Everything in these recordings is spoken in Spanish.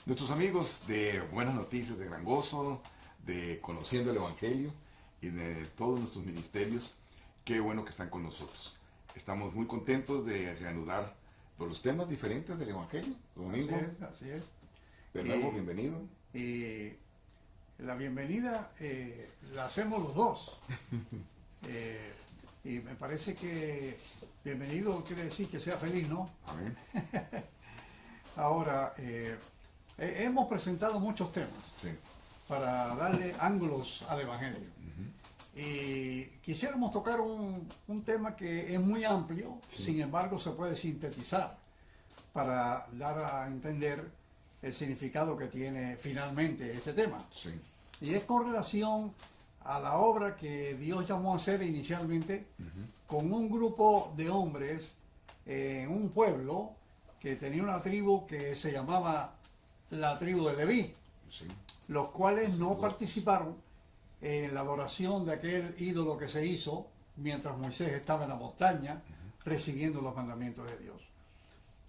Nuestros amigos de Buenas Noticias, de Gran Gozo, de Conociendo el Evangelio y de todos nuestros ministerios, qué bueno que están con nosotros. Estamos muy contentos de reanudar por los temas diferentes del Evangelio. Domingo, Así es. de nuevo, bienvenido. Y la bienvenida la hacemos los dos. Y me parece que bienvenido quiere decir que sea feliz, ¿no? Amén. Ahora, hemos presentado muchos temas Sí. para darle ángulos al Evangelio. Y quisiéramos tocar un tema que es muy amplio, Sí. sin embargo se puede sintetizar para dar a entender el significado que tiene finalmente este tema. Sí. Y es con relación a la obra que Dios llamó a hacer inicialmente con un grupo de hombres en un pueblo que tenía una tribu que se llamaba la tribu de Leví, Sí. los cuales no Sacerdotes. participaron en la adoración de aquel ídolo que se hizo mientras Moisés estaba en la montaña recibiendo los mandamientos de Dios.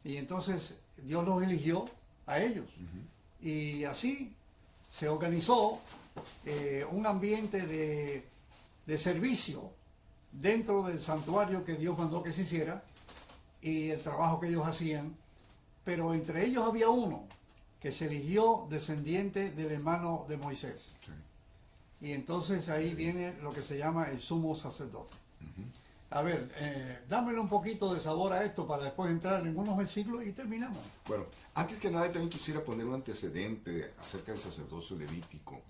Y entonces Dios los eligió a ellos. Y así se organizó un ambiente de servicio dentro del santuario que Dios mandó que se hiciera y el trabajo que ellos hacían. Pero entre ellos había uno que se eligió descendiente del hermano de Moisés. Sí. Y entonces ahí viene lo que se llama el sumo sacerdote. A ver, dámele un poquito de sabor a esto para después entrar en unos versículos y terminamos. Bueno, antes que nada también quisiera poner un antecedente acerca del sacerdocio levítico.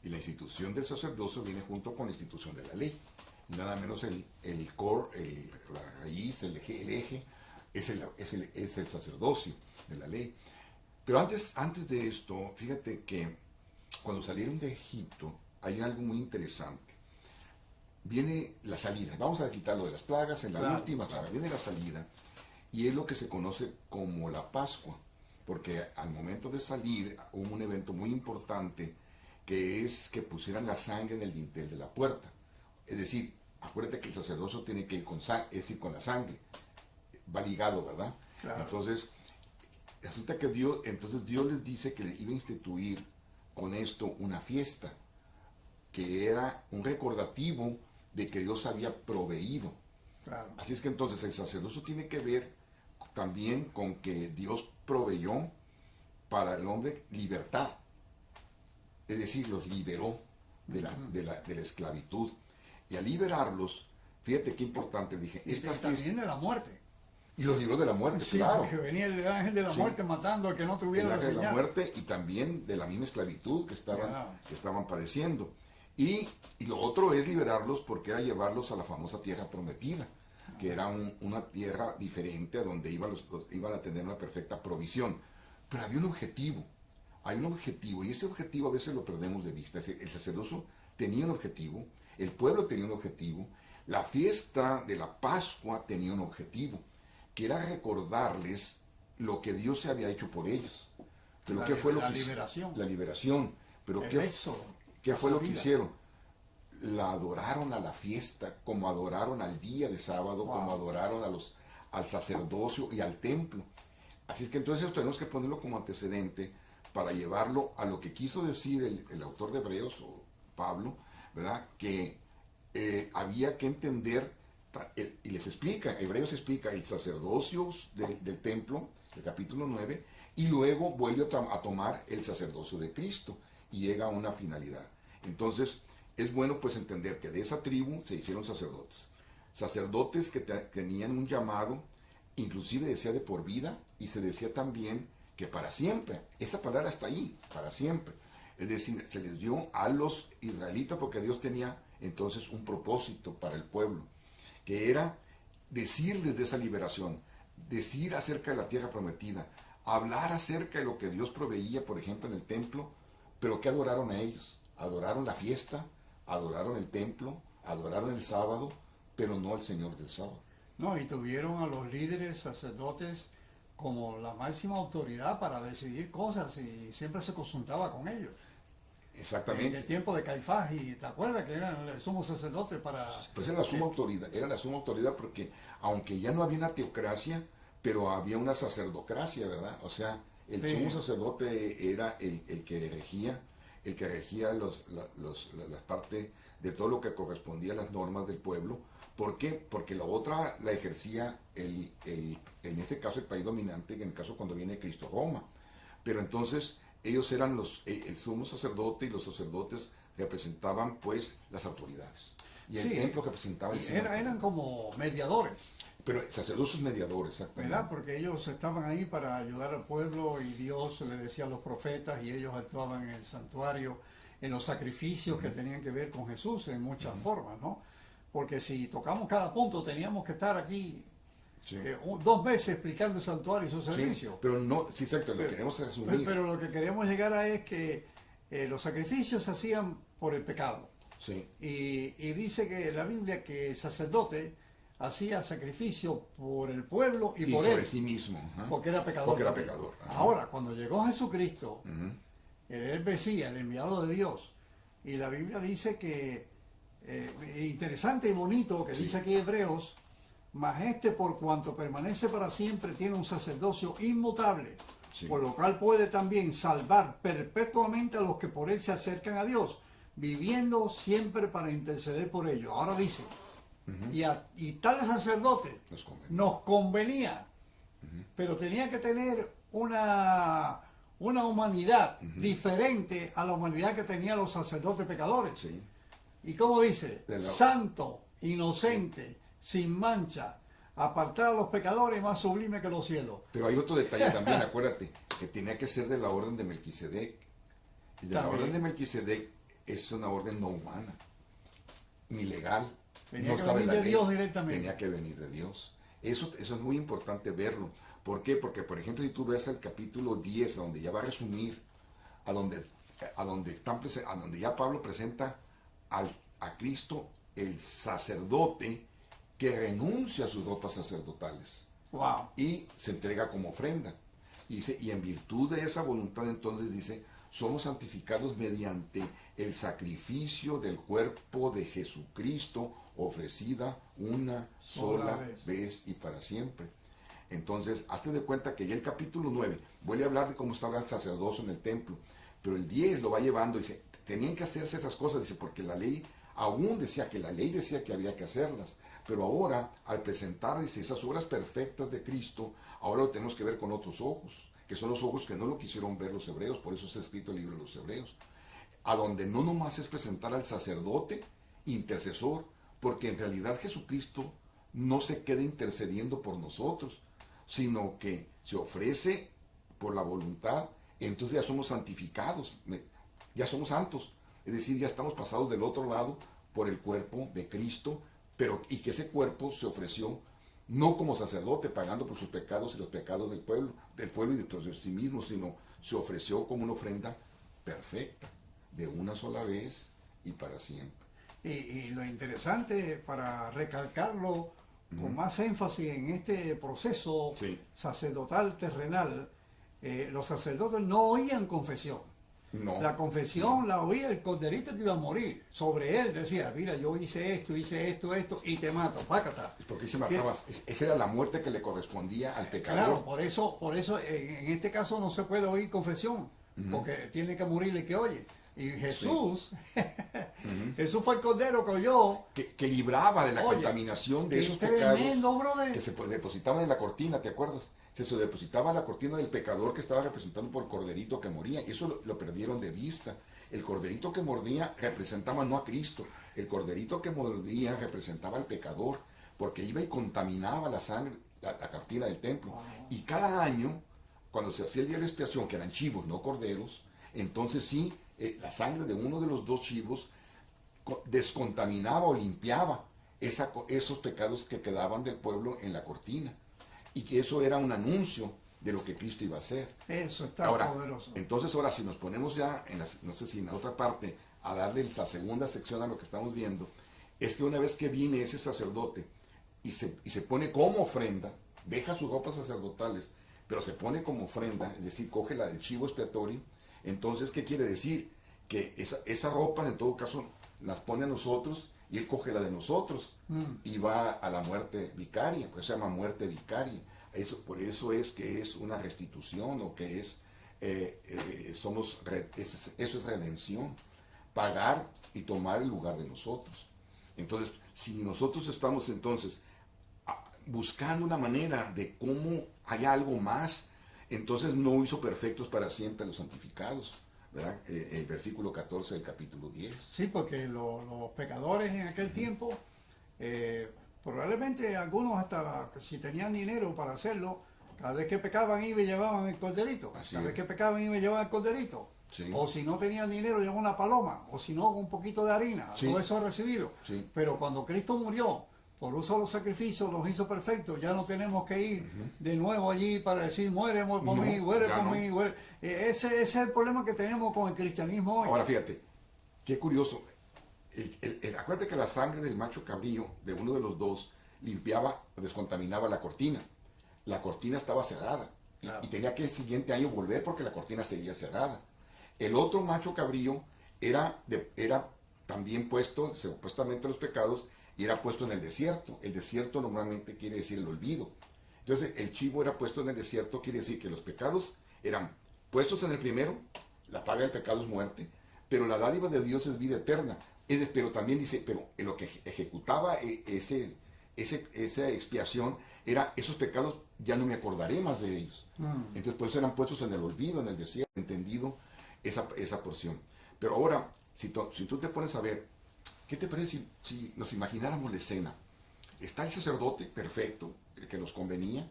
Y la institución del sacerdocio viene junto con la institución de la ley. Y nada menos el core, la raíz, el eje es el sacerdocio de la ley. Pero antes de esto, fíjate que cuando salieron de Egipto hay algo muy interesante. Viene la salida. Vamos a quitar lo de las plagas en la última plaga. Viene la salida y es lo que se conoce como la Pascua. Porque al momento de salir hubo un evento muy importante que es que pusieran la sangre en el dintel de la puerta. Es decir, acuérdate que el sacerdocio tiene que ir con con la sangre. Va ligado, ¿verdad? Claro. Entonces, resulta que Dios les dice que le iba a instituir con esto una fiesta, que era un recordativo de que Dios había proveído. Claro. Así es que entonces el sacerdocio tiene que ver también con que Dios proveyó para el hombre libertad. Es decir, los liberó de la esclavitud. Y al liberarlos, fíjate qué importante, dije, Y esta fiesta, también de la muerte. y los libró de la muerte, Sí, claro. porque venía el ángel de la Sí. muerte matando al que no El tuviera la ángel de la señal. muerte y también de la misma esclavitud que estaban padeciendo. Y lo otro es liberarlos porque era llevarlos a la famosa tierra prometida, que era una tierra diferente a donde iban a tener una perfecta provisión. Pero había un objetivo, hay un objetivo, y ese objetivo a veces lo perdemos de vista. El sacerdocio tenía un objetivo, el pueblo tenía un objetivo, la fiesta de la Pascua tenía un objetivo, que era recordarles lo que Dios se había hecho por ellos. Pero ¿qué fue lo que liberación. La liberación. Pero El ¿qué éxodo, ¿qué la fue lo que salida. hicieron? La adoraron a la fiesta, como adoraron al día de sábado, Wow. como adoraron al sacerdocio y al templo. Así es que entonces tenemos que ponerlo como antecedente para llevarlo a lo que quiso decir el autor de Hebreos, o Pablo, ¿verdad? Que había que entender, y les explica, Hebreos explica el sacerdocio del templo, el capítulo 9, y luego vuelve a tomar el sacerdocio de Cristo y llega a una finalidad. Entonces, es bueno pues entender que de esa tribu se hicieron sacerdotes que tenían un llamado, inclusive decía de por vida, y se decía también que para siempre. Esta palabra está ahí, para siempre. Es decir, se les dio a los israelitas porque Dios tenía entonces un propósito para el pueblo, que era decirles de esa liberación, decir acerca de la tierra prometida, hablar acerca de lo que Dios proveía, por ejemplo, en el templo, pero ¿qué adoraron a ellos? Adoraron la fiesta, adoraron el templo, adoraron el sábado, pero no al Señor del sábado. No, y tuvieron a los líderes sacerdotes como la máxima autoridad para decidir cosas y siempre se consultaba con ellos. En Exactamente. el tiempo de Caifás, y te acuerdas que eran el sumo sacerdote para... Pues era la suma autoridad porque aunque ya no había una teocracia, pero había una sacerdocracia, ¿verdad? O sea, El Sí. sumo sacerdote era el que regía la parte de todo lo que correspondía a las normas del pueblo. ¿Por qué? Porque la otra la ejercía en este caso el país dominante, en el caso cuando viene Cristo, Roma. Pero entonces ellos eran el sumo sacerdote, y los sacerdotes representaban pues las autoridades. Y el Sí. templo representaba el Señor. Eran como mediadores, Pero sacerdotes mediadores, exactamente. ¿verdad? Porque ellos estaban ahí para ayudar al pueblo y Dios le decía a los profetas y ellos actuaban en el santuario, en los sacrificios que tenían que ver con Jesús en muchas formas, ¿no? Porque si tocamos cada punto teníamos que estar aquí Sí. 2 meses explicando el santuario y su Sí, servicio. pero no, sí, exacto, lo Pero- queremos resumir. Pero lo que queremos llegar a es que los sacrificios se hacían por el pecado. Sí, Y dice que la Biblia que el sacerdote hacía sacrificio por el pueblo y y por sobre él, sí mismo. ajá. porque era pecador. Porque era también. pecador. ajá. Ahora, cuando llegó Jesucristo, Ujú. el Mesías, el enviado de Dios, y la Biblia dice que, interesante y bonito, que Sí. dice aquí Hebreos, mas este por cuanto permanece para siempre tiene un sacerdocio inmutable, Sí. por lo cual puede también salvar perpetuamente a los que por él se acercan a Dios, viviendo siempre para interceder por ellos. Ahora dice, y tal sacerdote Nos conviene. nos convenía, pero tenía que tener una humanidad diferente a la humanidad que tenían los sacerdotes pecadores. Sí. ¿Y cómo dice? De la- Santo, inocente, sin mancha, apartado a los pecadores, más sublime que los cielos. Pero hay otro detalle también, acuérdate, que tenía que ser de la orden de Melquisedec. Y de la También. orden de Melquisedec es una orden no humana, ni legal. Tenía no que estaba en venir la de ley. Dios directamente. Tenía que venir de Dios. Eso es muy importante verlo. ¿Por qué? Porque, por ejemplo, si tú ves el capítulo 10, a donde ya va a resumir, a donde ya Pablo presenta a Cristo, el sacerdote, que renuncia a sus ropas sacerdotales Wow. y se entrega como ofrenda. Y dice, y en virtud de esa voluntad entonces dice, somos santificados mediante el sacrificio del cuerpo de Jesucristo ofrecida una sola vez y para siempre. Entonces, hazte de cuenta que ya el capítulo 9 vuelve a hablar de cómo estaba el sacerdocio en el templo, pero el 10 lo va llevando y dice, tenían que hacerse esas cosas, dice, porque la ley aún decía que había que hacerlas, pero ahora al presentar, dice, esas obras perfectas de Cristo, ahora lo tenemos que ver con otros ojos, que son los ojos que no lo quisieron ver los hebreos, por eso está escrito el libro de los hebreos, a donde no nomás es presentar al sacerdote intercesor, porque en realidad Jesucristo no se queda intercediendo por nosotros, sino que se ofrece por la voluntad, entonces ya somos santificados, ya somos santos, es decir, ya estamos pasados del otro lado por el cuerpo de Cristo, y que ese cuerpo se ofreció no como sacerdote pagando por sus pecados y los pecados del pueblo y de sí mismo, sino se ofreció como una ofrenda perfecta, de una sola vez y para siempre. Y lo interesante, para recalcarlo con más énfasis en este proceso Sí. sacerdotal terrenal, los sacerdotes no oían confesión. No. La confesión la oía el corderito que iba a morir. Sobre él decía, mira, yo hice esto, y te mato, pácata. Porque se mataba, esa era la muerte que le correspondía al pecador. Claro, por eso en este caso no se puede oír confesión, porque tiene que morir el que oye. Y Jesús, Jesús fue el cordero que oyó. Que libraba de la Oye, contaminación de qué esos tremendo, pecados brother. que se depositaban en la cortina, ¿te acuerdas? Se depositaba la cortina del pecador que estaba representado por el corderito que moría, y eso lo perdieron de vista. El corderito que mordía representaba no a Cristo, el corderito que mordía representaba al pecador, porque iba y contaminaba la sangre, la cortina del templo. Y cada año, cuando se hacía el día de la expiación, que eran chivos, no corderos, entonces sí, la sangre de uno de los dos chivos descontaminaba o limpiaba esos pecados que quedaban del pueblo en la cortina, y que eso era un anuncio de lo que Cristo iba a hacer. Eso está Ahora, poderoso. entonces ahora si nos ponemos ya, no sé si en la otra parte, a darle la segunda sección a lo que estamos viendo, es que una vez que viene ese sacerdote y se pone como ofrenda, deja sus ropas sacerdotales, pero se pone como ofrenda, es decir, coge la del chivo expiatorio, entonces, ¿qué quiere decir? Que esa ropa, en todo caso, las pone a nosotros y y él coge la de nosotros y va a la muerte vicaria, pues se llama muerte vicaria. Por eso es que es una restitución o que es, eso es redención, pagar y tomar el lugar de nosotros. Entonces, si nosotros estamos entonces buscando una manera de cómo hay algo más, entonces no hizo perfectos para siempre los santificados, ¿verdad? El versículo 14 del capítulo 10. Sí, porque los pecadores en aquel tiempo, probablemente algunos hasta si tenían dinero para hacerlo, cada vez que pecaban iban y llevaban el corderito. Cada vez que pecaban iban y llevaban el corderito. Sí. O si no tenían dinero, llevaban una paloma. O si no, un poquito de harina. Sí. Todo eso recibido. Sí. Pero cuando Cristo murió, por un solo sacrificio los hizo perfectos. Ya no tenemos que ir de nuevo allí para decir, muere por mí, muere por mí. Muere. Ese es el problema que tenemos con el cristianismo hoy. Ahora fíjate, qué curioso. Acuérdate que la sangre del macho cabrío, de uno de los dos, limpiaba, descontaminaba la cortina. La cortina estaba cerrada. Claro. Y tenía que el siguiente año volver porque la cortina seguía cerrada. El otro macho cabrío era también puesto, supuestamente los pecados, y era puesto en el desierto. El desierto normalmente quiere decir el olvido. Entonces, el chivo era puesto en el desierto, quiere decir que los pecados eran puestos en el primero, la paga del pecado es muerte, pero la dádiva de Dios es vida eterna. Pero también dice, pero en lo que ejecutaba esa expiación era esos pecados, ya no me acordaré más de ellos. Entonces, por eso eran puestos en el olvido, en el desierto, entendido esa porción. Pero ahora, si tú te pones a ver, ¿qué te parece si nos imagináramos la escena? Está el sacerdote perfecto, el que nos convenía,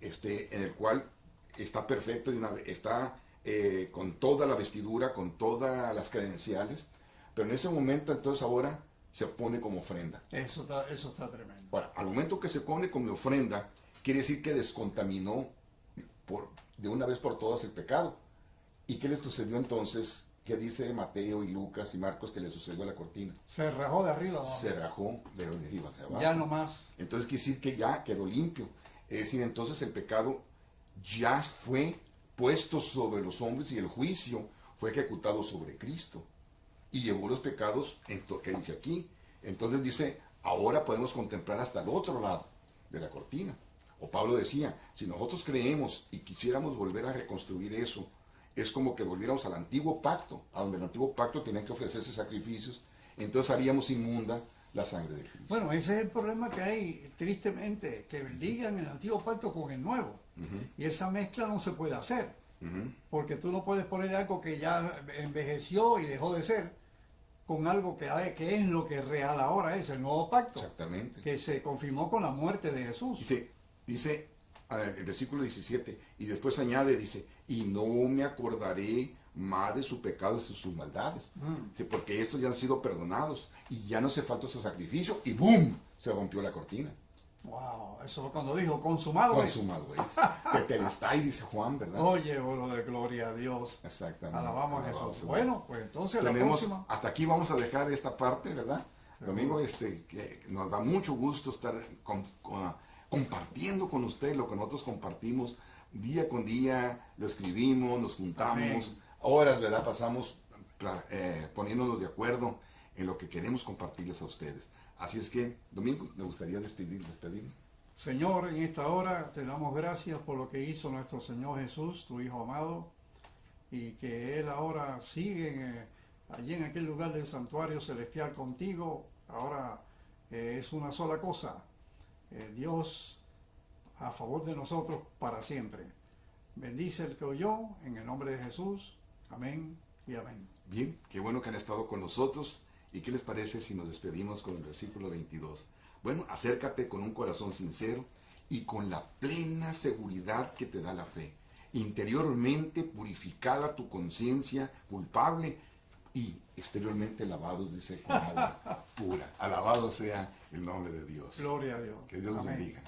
en el cual está perfecto y está con toda la vestidura, con todas las credenciales, pero en ese momento entonces ahora se pone como ofrenda. Eso está tremendo. Ahora, al momento que se pone como ofrenda, quiere decir que descontaminó de una vez por todas el pecado. ¿Y qué le sucedió entonces? ¿Qué dice Mateo y Lucas y Marcos que le sucedió a la cortina? Se rajó de arriba abajo. Se rajó de arriba hacia abajo. Ya no más. Entonces quiere decir que ya quedó limpio. Es decir, entonces el pecado ya fue puesto sobre los hombres y el juicio fue ejecutado sobre Cristo. Y llevó los pecados, que dice aquí. Entonces dice, ahora podemos contemplar hasta el otro lado de la cortina. O Pablo decía, si nosotros creemos y quisiéramos volver a reconstruir eso, es como que volviéramos al antiguo pacto, a donde el antiguo pacto tenían que ofrecerse sacrificios, entonces haríamos inmunda la sangre de Cristo. Bueno, ese es el problema que hay, tristemente, que ligan el antiguo pacto con el nuevo. Y esa mezcla no se puede hacer, porque tú no puedes poner algo que ya envejeció y dejó de ser, con algo que es lo que real ahora es, el nuevo pacto. Exactamente. Que se confirmó con la muerte de Jesús. Dice el versículo 17, y después añade, dice, y no me acordaré más de sus pecados y sus maldades, porque estos ya han sido perdonados, y ya no hace falta ese sacrificio, y ¡boom! Se rompió la cortina. Wow, eso cuando dijo consumado. Consumado es. Tetelestai, dice Juan, ¿verdad? Oye, bueno, de gloria a Dios. Exactamente. Alabamos a Jesús. Bueno, pues entonces la próxima. Hasta aquí vamos a dejar esta parte, ¿verdad? Domingo, que nos da mucho gusto estar compartiendo con usted lo que nosotros compartimos día con día, lo escribimos, nos juntamos, horas, ¿verdad? Pasamos poniéndonos de acuerdo en lo que queremos compartirles a ustedes. Así es que, Domingo, me gustaría despedirme. Señor, en esta hora te damos gracias por lo que hizo nuestro Señor Jesús, tu Hijo amado, y que Él ahora sigue allí en aquel lugar del santuario celestial contigo. Ahora es una sola cosa, Dios a favor de nosotros para siempre. Bendice el que oyó, en el nombre de Jesús. Amén y amén. Bien, qué bueno que han estado con nosotros. ¿Y qué les parece si nos despedimos con el versículo 22? Bueno, acércate con un corazón sincero y con la plena seguridad que te da la fe. Interiormente purificada tu conciencia culpable y exteriormente lavados, dice, con agua pura. Alabado sea el nombre de Dios. Gloria a Dios. Que Dios los Amén. bendiga.